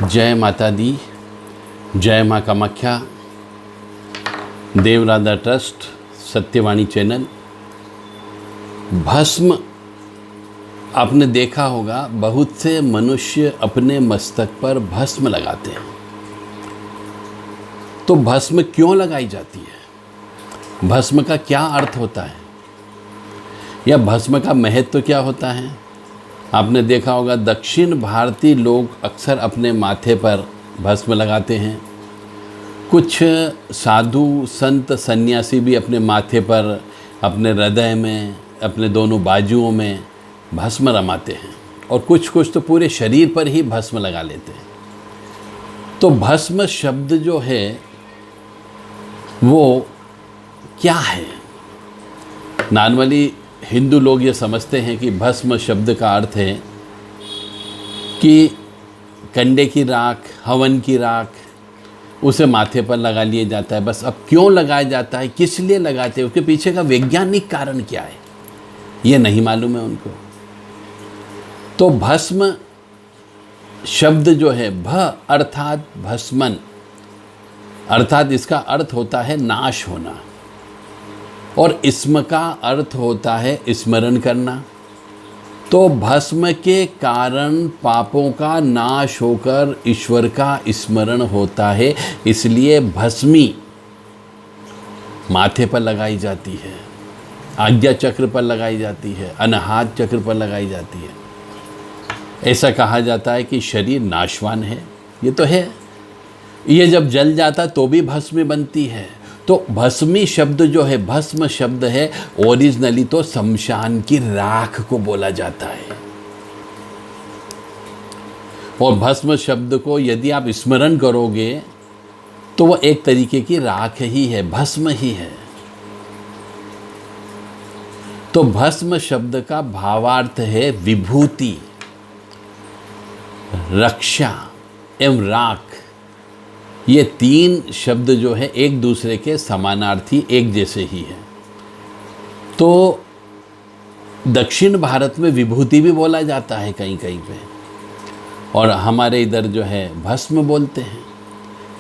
जय माता दी, जय माँ कामाख्या, देवराधा ट्रस्ट, सत्यवाणी चैनल। भस्म आपने देखा होगा, बहुत से मनुष्य अपने मस्तक पर भस्म लगाते हैं। तो भस्म क्यों लगाई जाती है? भस्म का क्या अर्थ होता है या भस्म का महत्व क्या होता है? आपने देखा होगा, दक्षिण भारतीय लोग अक्सर अपने माथे पर भस्म लगाते हैं। कुछ साधु संत सन्यासी भी अपने माथे पर, अपने हृदय में, अपने दोनों बाजुओं में भस्म रमाते हैं, और कुछ तो पूरे शरीर पर ही भस्म लगा लेते हैं। तो भस्म शब्द जो है वो क्या है? नॉर्मली हिंदू लोग ये समझते हैं कि भस्म शब्द का अर्थ है कि कंडे की राख, हवन की राख, उसे माथे पर लगा लिया जाता है। बस अब क्यों लगाया जाता है, किस लिए लगाते हैं, उसके पीछे का वैज्ञानिक कारण क्या है, ये नहीं मालूम है उनको। तो भस्म शब्द जो है, भ अर्थात भस्मन, अर्थात इसका अर्थ होता है नाश होना, और स्म का अर्थ होता है स्मरण करना। तो भस्म के कारण पापों का नाश होकर ईश्वर का स्मरण होता है, इसलिए भस्मी माथे पर लगाई जाती है, आज्ञा चक्र पर लगाई जाती है, अनाहत चक्र पर लगाई जाती है। ऐसा कहा जाता है कि शरीर नाशवान है। ये तो है, ये जब जल जाता तो भी भस्मी बनती है। तो भस्मी शब्द जो है, भस्म शब्द है, ओरिजिनली तो शमशान की राख को बोला जाता है। और भस्म शब्द को यदि आप स्मरण करोगे तो वो एक तरीके की राख ही है, भस्म ही है। तो भस्म शब्द का भावार्थ है विभूति, रक्षा एवं राख। ये तीन शब्द जो है एक दूसरे के समानार्थी, एक जैसे ही है। तो दक्षिण भारत में विभूति भी बोला जाता है कहीं कहीं पे, और हमारे इधर जो है भस्म बोलते हैं।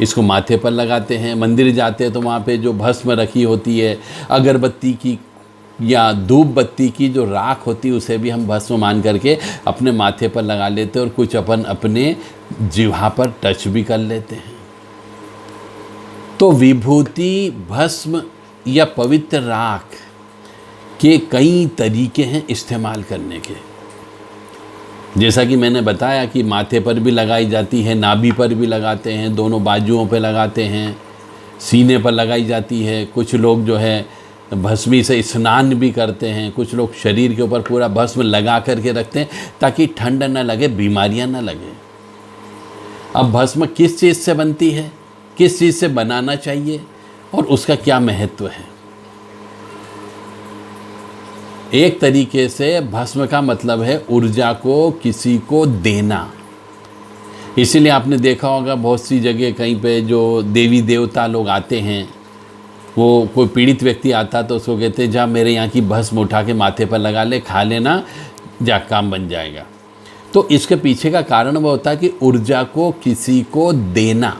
इसको माथे पर लगाते हैं। मंदिर जाते हैं तो वहाँ पे जो भस्म रखी होती है, अगरबत्ती की या धूप बत्ती की जो राख होती है, उसे भी हम भस्म मान करके अपने माथे पर लगा लेते हैं, और कुछ अपन अपने जिह्वा पर टच भी कर लेते हैं। तो विभूति, भस्म या पवित्र राख के कई तरीके हैं इस्तेमाल करने के। जैसा कि मैंने बताया कि माथे पर भी लगाई जाती है, नाभि पर भी लगाते हैं, दोनों बाजुओं पर लगाते हैं, सीने पर लगाई जाती है। कुछ लोग जो है भस्मी से स्नान भी करते हैं। कुछ लोग शरीर के ऊपर पूरा भस्म लगा करके रखते हैं ताकि ठंड न लगे, बीमारियां न लगे। अब भस्म किस चीज़ से बनती है, किस चीज़ से बनाना चाहिए, और उसका क्या महत्व है? एक तरीके से भस्म का मतलब है ऊर्जा को किसी को देना। इसीलिए आपने देखा होगा बहुत सी जगह कहीं पे जो देवी देवता लोग आते हैं, वो कोई पीड़ित व्यक्ति आता तो उसको कहते हैं जा मेरे यहाँ की भस्म उठा के माथे पर लगा ले, खा लेना, जा काम बन जाएगा। तो इसके पीछे का कारण वो होता है कि ऊर्जा को किसी को देना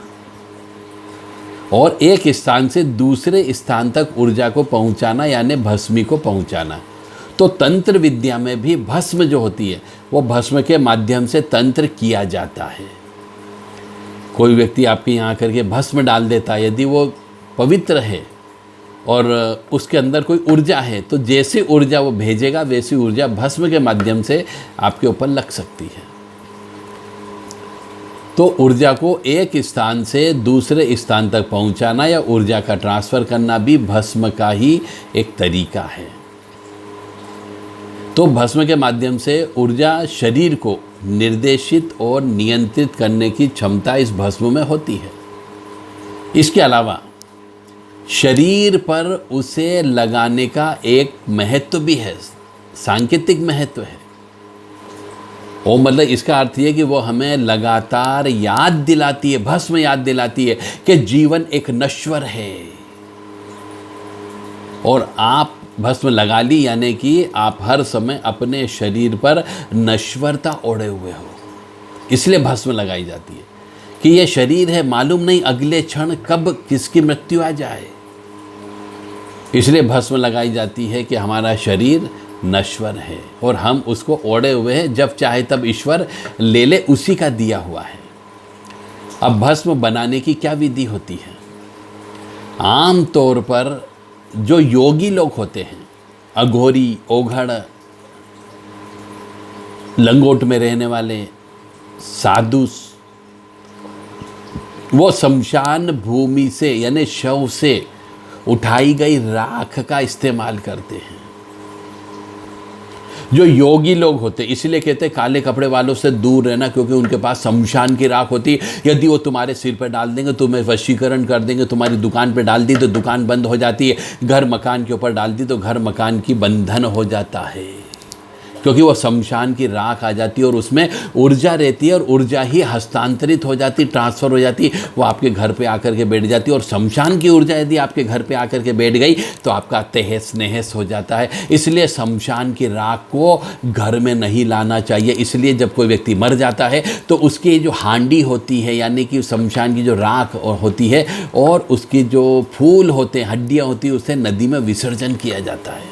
और एक स्थान से दूसरे स्थान तक ऊर्जा को पहुंचाना, यानी भस्मी को पहुंचाना। तो तंत्र विद्या में भी भस्म जो होती है वो भस्म के माध्यम से तंत्र किया जाता है। कोई व्यक्ति आपके यहाँ करके भस्म डाल देता है, यदि वो पवित्र है और उसके अंदर कोई ऊर्जा है, तो जैसी ऊर्जा वो भेजेगा वैसी ऊर्जा भस्म के माध्यम से आपके ऊपर लग सकती है। तो ऊर्जा को एक स्थान से दूसरे स्थान तक पहुंचाना या ऊर्जा का ट्रांसफ़र करना भी भस्म का ही एक तरीका है। तो भस्म के माध्यम से ऊर्जा शरीर को निर्देशित और नियंत्रित करने की क्षमता इस भस्म में होती है। इसके अलावा शरीर पर उसे लगाने का एक महत्व भी है, सांकेतिक महत्व है। वो मतलब इसका अर्थ ये कि वो हमें लगातार याद दिलाती है, भस्म याद दिलाती है कि जीवन एक नश्वर है, और आप भस्म लगा ली यानी कि आप हर समय अपने शरीर पर नश्वरता ओढ़े हुए हो, इसलिए भस्म लगाई जाती है। कि यह शरीर है, मालूम नहीं अगले क्षण कब किसकी मृत्यु आ जाए। इसलिए भस्म लगाई जाती है कि हमारा शरीर नश्वर है और हम उसको ओढ़े हुए हैं, जब चाहे तब ईश्वर ले ले, उसी का दिया हुआ है। अब भस्म बनाने की क्या विधि होती है? आम तौर पर जो योगी लोग होते हैं, अघोरी, ओघड़, लंगोट में रहने वाले साधु, वो शमशान भूमि से यानी शव से उठाई गई राख का इस्तेमाल करते हैं। जो योगी लोग होते, इसलिए कहते हैं काले कपड़े वालों से दूर रहना, क्योंकि उनके पास शमशान की राख होती। यदि वो तुम्हारे सिर पर डाल देंगे, तुम्हें वशीकरण कर देंगे। तुम्हारी दुकान पे डाल दी तो दुकान बंद हो जाती है, घर मकान के ऊपर डाल दी तो घर मकान की बंधन हो जाता है, क्योंकि वो शमशान की राख आ जाती है और उसमें ऊर्जा रहती है और ऊर्जा ही हस्तांतरित हो जाती, ट्रांसफ़र हो जाती, वो आपके घर पे आकर के बैठ जाती है। और शमशान की ऊर्जा यदि आपके घर पे आकर के बैठ गई तो आपका तहस नहस हो जाता है। इसलिए शमशान की राख को घर में नहीं लाना चाहिए। इसलिए जब कोई व्यक्ति मर जाता है तो उसकी जो हांडी होती है, यानी कि शमशान की जो राख होती है और उसकी जो फूल होते हैं, हड्डियाँ होती हैं, उसे नदी में विसर्जन किया जाता है।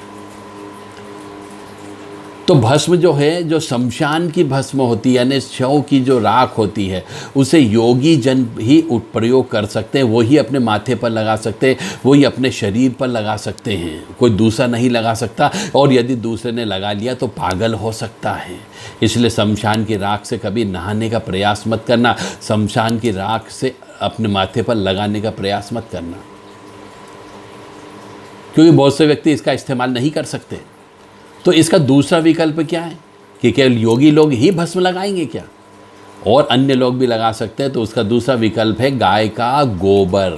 तो भस्म जो है, जो शमशान की भस्म होती है यानी शव की जो राख होती है, उसे योगी जन ही प्रयोग कर सकते हैं। वही अपने माथे पर लगा सकते हैं, वही अपने शरीर पर लगा सकते हैं, कोई दूसरा नहीं लगा सकता। और यदि दूसरे ने लगा लिया तो पागल हो सकता है। इसलिए शमशान की राख से कभी नहाने का प्रयास मत करना, शमशान की राख से अपने माथे पर लगाने का प्रयास मत करना, क्योंकि बहुत से व्यक्ति इसका इस्तेमाल नहीं कर सकते। तो इसका दूसरा विकल्प क्या है कि केवल योगी लोग ही भस्म लगाएंगे क्या, और अन्य लोग भी लगा सकते हैं? तो उसका दूसरा विकल्प है गाय का गोबर।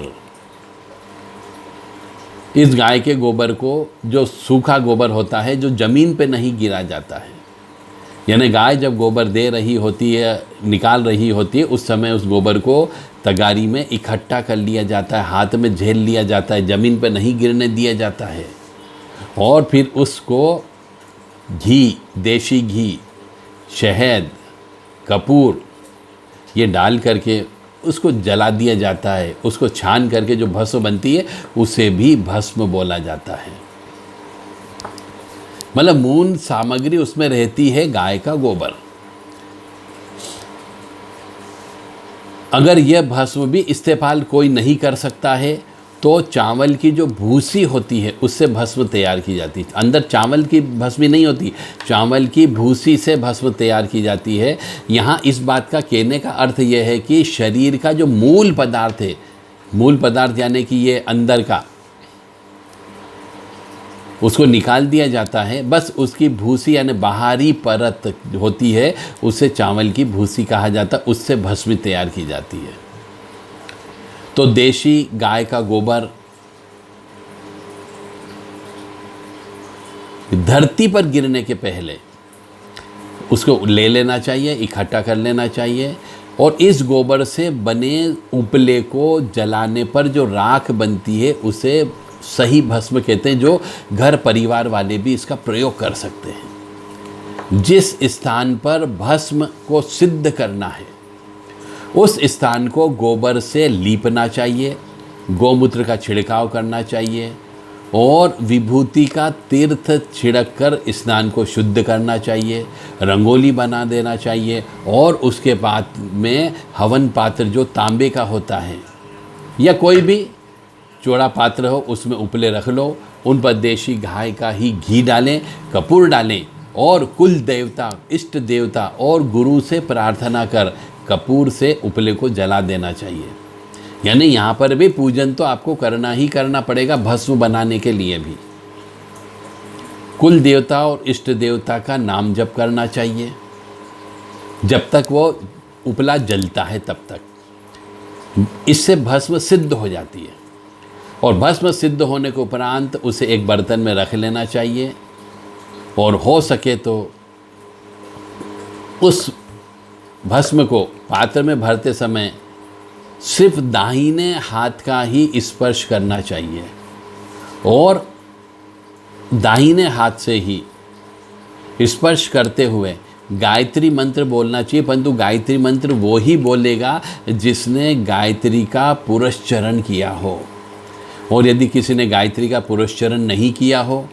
इस गाय के गोबर को, जो सूखा गोबर होता है, जो जमीन पे नहीं गिरा जाता है, यानी गाय जब गोबर दे रही होती है, निकाल रही होती है, उस समय उस गोबर को तगारी में इकट्ठा कर लिया जाता है, हाथ में झेल लिया जाता है, ज़मीन पे नहीं गिरने दिया जाता है। और फिर उसको घी, देशी घी, शहद, कपूर ये डाल करके उसको जला दिया जाता है। उसको छान करके जो भस्म बनती है उसे भी भस्म बोला जाता है। मतलब मूल सामग्री उसमें रहती है गाय का गोबर। अगर यह भस्म भी इस्तेमाल कोई नहीं कर सकता है तो चावल की जो भूसी होती है उससे भस्म तैयार की जाती है। अंदर चावल की भस्मी नहीं होती, चावल की भूसी से भस्म तैयार की जाती है। यहाँ इस बात का कहने का अर्थ यह है कि शरीर का जो मूल पदार्थ है, मूल पदार्थ यानी कि ये अंदर का, उसको निकाल दिया जाता है। बस उसकी भूसी यानी बाहरी परत होती है, उसे चावल की भूसी कहा जाता है, उससे भस्मी तैयार की जाती है। तो देशी गाय का गोबर धरती पर गिरने के पहले उसको ले लेना चाहिए, इकट्ठा कर लेना चाहिए। और इस गोबर से बने उपले को जलाने पर जो राख बनती है उसे सही भस्म कहते हैं, जो घर परिवार वाले भी इसका प्रयोग कर सकते हैं। जिस स्थान पर भस्म को सिद्ध करना है उस स्थान को गोबर से लीपना चाहिए, गोमूत्र का छिड़काव करना चाहिए और विभूति का तीर्थ छिड़क कर स्नान को शुद्ध करना चाहिए, रंगोली बना देना चाहिए। और उसके बाद में हवन पात्र जो तांबे का होता है या कोई भी चौड़ा पात्र हो, उसमें उपले रख लो, उन पर देशी गाय का ही घी डालें, कपूर डालें और कुल देवता, इष्ट देवता और गुरु से प्रार्थना कर कपूर से उपले को जला देना चाहिए। यानी यहाँ पर भी पूजन तो आपको करना ही करना पड़ेगा भस्म बनाने के लिए भी। कुल देवता और इष्ट देवता का नाम जप करना चाहिए जब तक वो उपला जलता है, तब तक। इससे भस्म सिद्ध हो जाती है और भस्म सिद्ध होने के उपरांत उसे एक बर्तन में रख लेना चाहिए और हो सके तो उस भस्म को पात्र में भरते समय सिर्फ दाहिने हाथ का ही स्पर्श करना चाहिए और दाहिने हाथ से ही स्पर्श करते हुए गायत्री मंत्र बोलना चाहिए, परंतु गायत्री मंत्र वो ही बोलेगा जिसने गायत्री का पुरस्चरण किया हो। और यदि किसी ने गायत्री का पुरस्चरण नहीं किया हो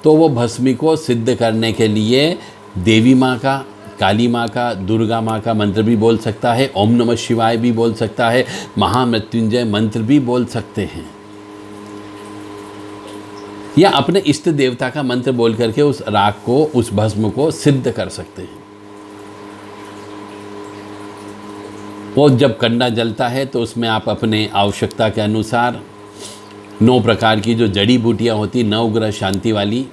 तो वो भस्मी को सिद्ध करने के लिए देवी माँ का, काली माँ का, दुर्गा माँ का मंत्र भी बोल सकता है, ओम नमः शिवाय भी बोल सकता है, महामृत्युंजय मंत्र भी बोल सकते हैं, या अपने इष्ट देवता का मंत्र बोल करके उस राख को, उस भस्म को सिद्ध कर सकते हैं। और जब कंडा जलता है तो उसमें आप अपने आवश्यकता के अनुसार 9 प्रकार की जो जड़ी बूटियाँ होती, 9 ग्रह शांति वाली,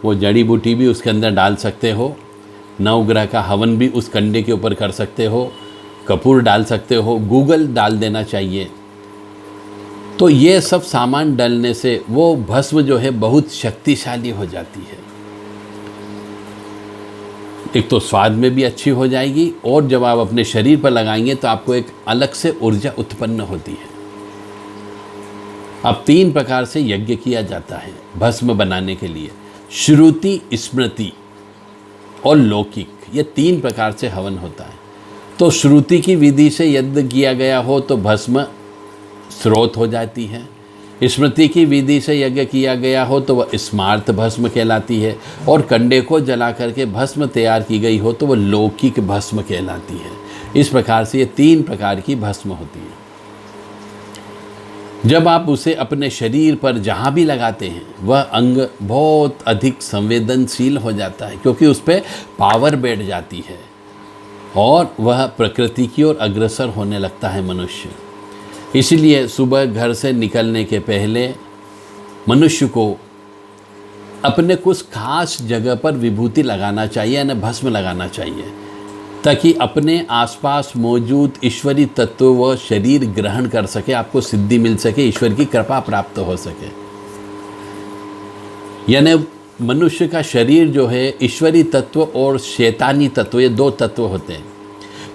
वो जड़ी बूटी भी उसके अंदर डाल सकते हो। 9 ग्रह का हवन भी उस कंडे के ऊपर कर सकते हो, कपूर डाल सकते हो, गूगल डाल देना चाहिए। तो ये सब सामान डालने से वो भस्म जो है बहुत शक्तिशाली हो जाती है। एक तो स्वाद में भी अच्छी हो जाएगी, और जब आप अपने शरीर पर लगाएंगे तो आपको एक अलग से ऊर्जा उत्पन्न होती है। अब 3 प्रकार से यज्ञ किया जाता है भस्म बनाने के लिए, श्रुति, स्मृति और लौकिक, ये 3 प्रकार से हवन होता है। तो श्रुति की विधि से यज्ञ किया गया हो तो भस्म स्रोत हो जाती है, स्मृति की विधि से यज्ञ किया गया हो तो वह स्मार्त भस्म कहलाती है, और कंडे को जला करके भस्म तैयार की गई हो तो वह लौकिक भस्म कहलाती है। इस प्रकार से ये 3 प्रकार की भस्म होती है। जब आप उसे अपने शरीर पर जहाँ भी लगाते हैं वह अंग बहुत अधिक संवेदनशील हो जाता है, क्योंकि उस पर पावर बैठ जाती है और वह प्रकृति की ओर अग्रसर होने लगता है मनुष्य। इसलिए सुबह घर से निकलने के पहले मनुष्य को अपने कुछ खास जगह पर विभूति लगाना चाहिए, यानी भस्म लगाना चाहिए, ताकि अपने आसपास मौजूद ईश्वरी तत्व व शरीर ग्रहण कर सके, आपको सिद्धि मिल सके, ईश्वर की कृपा प्राप्त हो सके। यानी मनुष्य का शरीर जो है ईश्वरी तत्व और शैतानी तत्व, ये 2 तत्व होते हैं।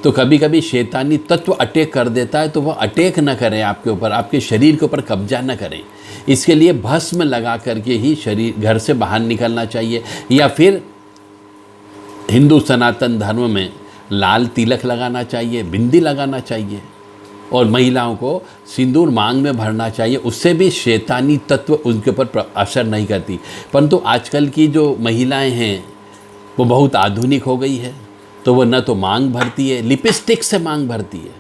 तो कभी कभी शैतानी तत्व अटैक कर देता है, तो वह अटैक न करें आपके ऊपर, आपके शरीर के ऊपर कब्जा न करें। इसके लिए भस्म लगा करके ही शरीर घर से बाहर निकलना चाहिए। या फिर हिंदू सनातन धर्म में लाल तिलक लगाना चाहिए, बिंदी लगाना चाहिए, और महिलाओं को सिंदूर मांग में भरना चाहिए। उससे भी शैतानी तत्व उनके ऊपर असर नहीं करती। परंतु आजकल की जो महिलाएं हैं वो बहुत आधुनिक हो गई है, तो वो न तो मांग भरती है, लिपस्टिक से मांग भरती है,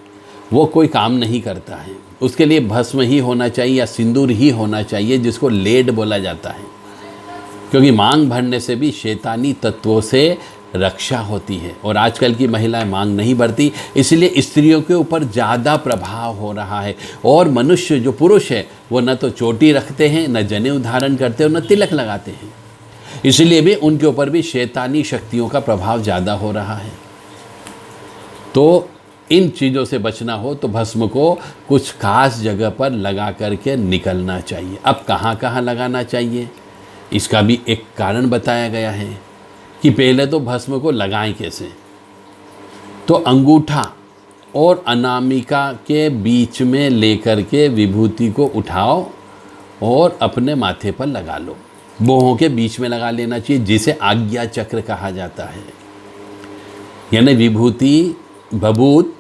वो कोई काम नहीं करता है। उसके लिए भस्म ही होना चाहिए या सिंदूर ही होना चाहिए, जिसको लेड बोला जाता है, क्योंकि मांग भरने से भी शैतानी तत्वों से रक्षा होती है। और आजकल की महिलाएं मांग नहीं भरती, इसलिए स्त्रियों के ऊपर ज़्यादा प्रभाव हो रहा है। और मनुष्य जो पुरुष है वो न तो चोटी रखते हैं, न जनेऊ धारण करते हैं, और न तिलक लगाते हैं, इसलिए भी उनके ऊपर भी शैतानी शक्तियों का प्रभाव ज़्यादा हो रहा है। तो इन चीज़ों से बचना हो तो भस्म को कुछ खास जगह पर लगा करके निकलना चाहिए। अब कहाँ कहाँ लगाना चाहिए, इसका भी एक कारण बताया गया है कि पहले तो भस्म को लगाएं कैसे। तो अंगूठा और अनामिका के बीच में लेकर के विभूति को उठाओ और अपने माथे पर लगा लो। भौहों के बीच में लगा लेना चाहिए, जिसे आज्ञा चक्र कहा जाता है। यानी विभूति भभूत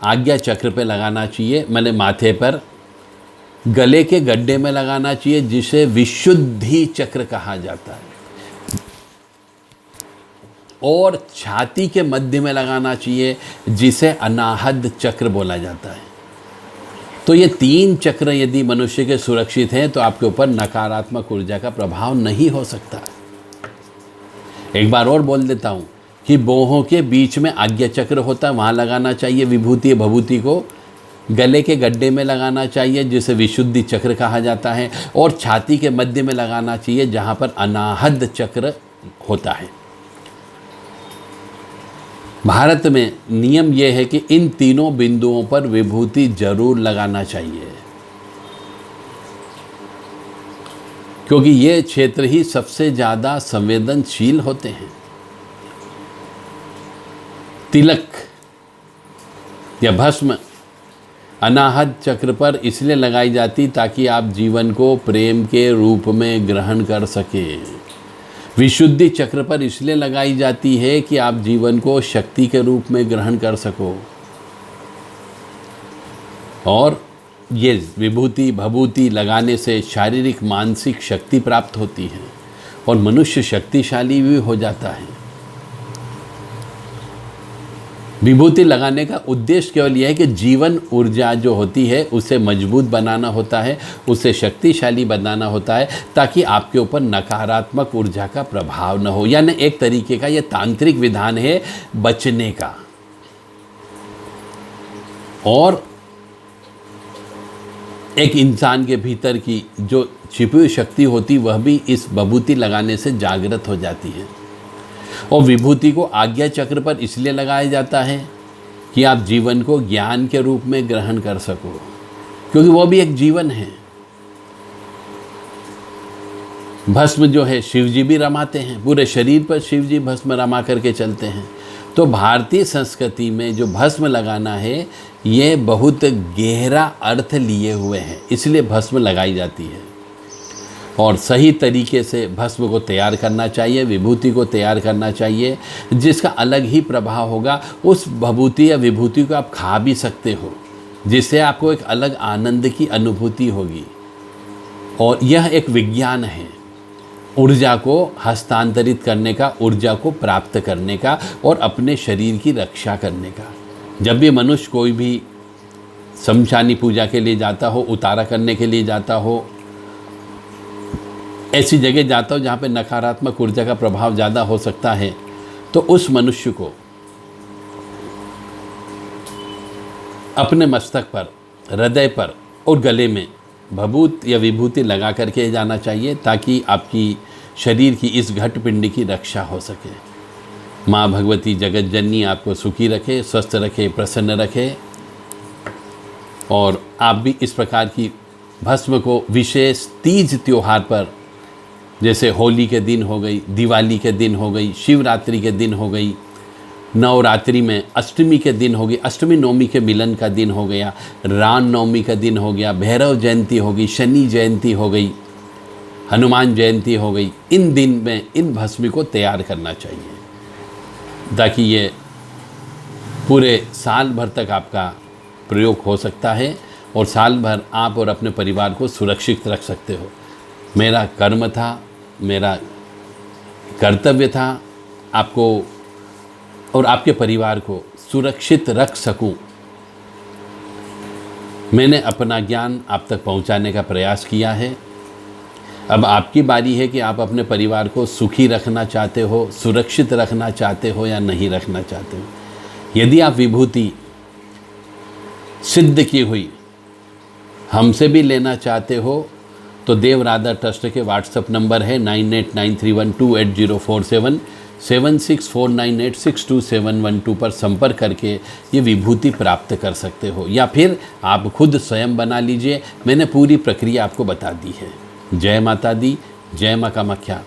आज्ञा चक्र पे लगाना चाहिए, मैंने माथे पर। गले के गड्ढे में लगाना चाहिए, जिसे विशुद्धि चक्र कहा जाता है। और छाती के मध्य में लगाना चाहिए, जिसे अनाहद चक्र बोला जाता है। तो ये 3 चक्र यदि मनुष्य के सुरक्षित हैं तो आपके ऊपर नकारात्मक ऊर्जा का प्रभाव नहीं हो सकता। एक बार और बोल देता हूँ कि भौहों के बीच में आज्ञा चक्र होता है, वहाँ लगाना चाहिए विभूति भभूति को। गले के गड्ढे में लगाना चाहिए, जिसे विशुद्धि चक्र कहा जाता है। और छाती के मध्य में लगाना चाहिए, जहाँ पर अनाहद चक्र होता है। भारत में नियम यह है कि इन तीनों बिंदुओं पर विभूति जरूर लगाना चाहिए, क्योंकि ये क्षेत्र ही सबसे ज़्यादा संवेदनशील होते हैं। तिलक या भस्म अनाहत चक्र पर इसलिए लगाई जाती ताकि आप जीवन को प्रेम के रूप में ग्रहण कर सकें। विशुद्धि चक्र पर इसलिए लगाई जाती है कि आप जीवन को शक्ति के रूप में ग्रहण कर सको, और ये विभूति भभूति लगाने से शारीरिक मानसिक शक्ति प्राप्त होती है और मनुष्य शक्तिशाली भी हो जाता है। विभूति लगाने का उद्देश्य केवल यह है कि जीवन ऊर्जा जो होती है उसे मजबूत बनाना होता है, उसे शक्तिशाली बनाना होता है, ताकि आपके ऊपर नकारात्मक ऊर्जा का प्रभाव न हो। यानी एक तरीके का यह तांत्रिक विधान है बचने का। और एक इंसान के भीतर की जो छिपी हुई शक्ति होती वह भी इस विभूति लगाने से जागृत हो जाती है। और विभूति को आज्ञा चक्र पर इसलिए लगाया जाता है कि आप जीवन को ज्ञान के रूप में ग्रहण कर सको, क्योंकि वो भी एक जीवन है। भस्म जो है शिव जी भी रमाते हैं, पूरे शरीर पर शिव जी भस्म रमा करके चलते हैं। तो भारतीय संस्कृति में जो भस्म लगाना है ये बहुत गहरा अर्थ लिए हुए हैं, इसलिए भस्म लगाई जाती है। और सही तरीके से भस्म को तैयार करना चाहिए, विभूति को तैयार करना चाहिए, जिसका अलग ही प्रभाव होगा। उस विभूति या विभूति को आप खा भी सकते हो, जिससे आपको एक अलग आनंद की अनुभूति होगी। और यह एक विज्ञान है ऊर्जा को हस्तांतरित करने का, ऊर्जा को प्राप्त करने का और अपने शरीर की रक्षा करने का। जब भी मनुष्य कोई भी शमशानी पूजा के लिए जाता हो, उतारा करने के लिए जाता हो, ऐसी जगह जाता हो जहाँ पे नकारात्मक ऊर्जा का प्रभाव ज़्यादा हो सकता है, तो उस मनुष्य को अपने मस्तक पर, हृदय पर और गले में भभूत या विभूति लगा करके जाना चाहिए, ताकि आपकी शरीर की इस घट पिंड की रक्षा हो सके। माँ भगवती जगत जननी आपको सुखी रखे, स्वस्थ रखे, प्रसन्न रखे। और आप भी इस प्रकार की भस्म को विशेष तीज त्योहार पर, जैसे होली के दिन हो गई, दिवाली के दिन हो गई, शिवरात्रि के दिन हो गई, नवरात्रि में अष्टमी के दिन हो गई, अष्टमी नवमी के मिलन का दिन हो गया, राम नवमी का दिन हो गया, भैरव जयंती हो गई, शनि जयंती हो गई, हनुमान जयंती हो गई। इन दिन में इन भस्मी को तैयार करना चाहिए, ताकि ये पूरे साल भर तक आपका प्रयोग हो सकता है और साल भर आप और अपने परिवार को सुरक्षित रख सकते हो। मेरा कर्म था, मेरा कर्तव्य था आपको और आपके परिवार को सुरक्षित रख सकूं। मैंने अपना ज्ञान आप तक पहुंचाने का प्रयास किया है। अब आपकी बारी है कि आप अपने परिवार को सुखी रखना चाहते हो, सुरक्षित रखना चाहते हो या नहीं रखना चाहते हो। यदि आप विभूति सिद्ध की हुई हमसे भी लेना चाहते हो तो देव राधा ट्रस्ट के व्हाट्सएप नंबर है 9893128047 7649862712 पर संपर्क करके ये विभूति प्राप्त कर सकते हो, या फिर आप खुद स्वयं बना लीजिए। मैंने पूरी प्रक्रिया आपको बता दी है। जय माता दी, जय माँ कामाख्या।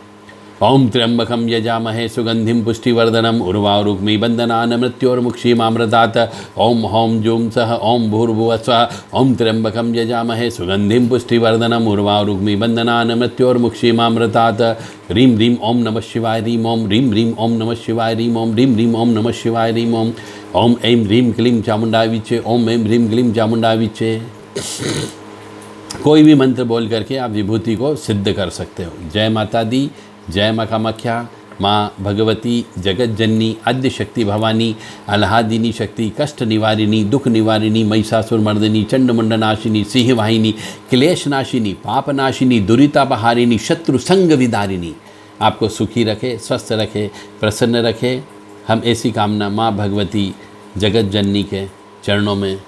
ओम त्र्यंबकम यजामहे सुगंधिम पुष्टिवर्धनम उर्वारुक्मी बंदनान मृत्योर्मुक्षीमामृतात्। ओम हौम जूम सह ओम भूर्भुवः स्वः। ओम त्र्यंबकम यजामहे सुगंधिम पुष्टिवर्धनम उर्वारुक्मी बंदनान मृत्योर्मुक्षीमामृतात्। ह्रीं ह्रीं ओम नमः शिवाय ह्रीं ओम ह्रीं ह्रीं ओम नमः शिवाय ह्रीं ओम ह्रीं ह्रीं ओम नमः शिवाय ह्रीं ओम। ओम ऐं ह्रीं क्लीं चामुंडाय विच्चे। ओम ऐं ह्रीं क्लीं चामुंडाय विच्चे। कोई भी मंत्र बोल करके आप विभूति को सिद्ध कर सकते हो। जय माता दी, जय माँ कामाख्या। माँ भगवती जगत जननी आद्य शक्ति भवानी अल्हादिनी शक्ति कष्ट निवारिणी दुख निवारिणी महिषासुर मर्दिनी चंडमुंड नाशिनी सिंह वाहिनी क्लेश नाशिनी पाप नाशिनी दुरितापहारिणी शत्रु संग विदारिणी आपको सुखी रखे, स्वस्थ रखे, प्रसन्न रखे। हम ऐसी कामना माँ भगवती जगत जननी के चरणों में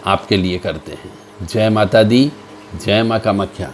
आपके लिए करते हैं। जय माता दी, जय माँ कामाख्या।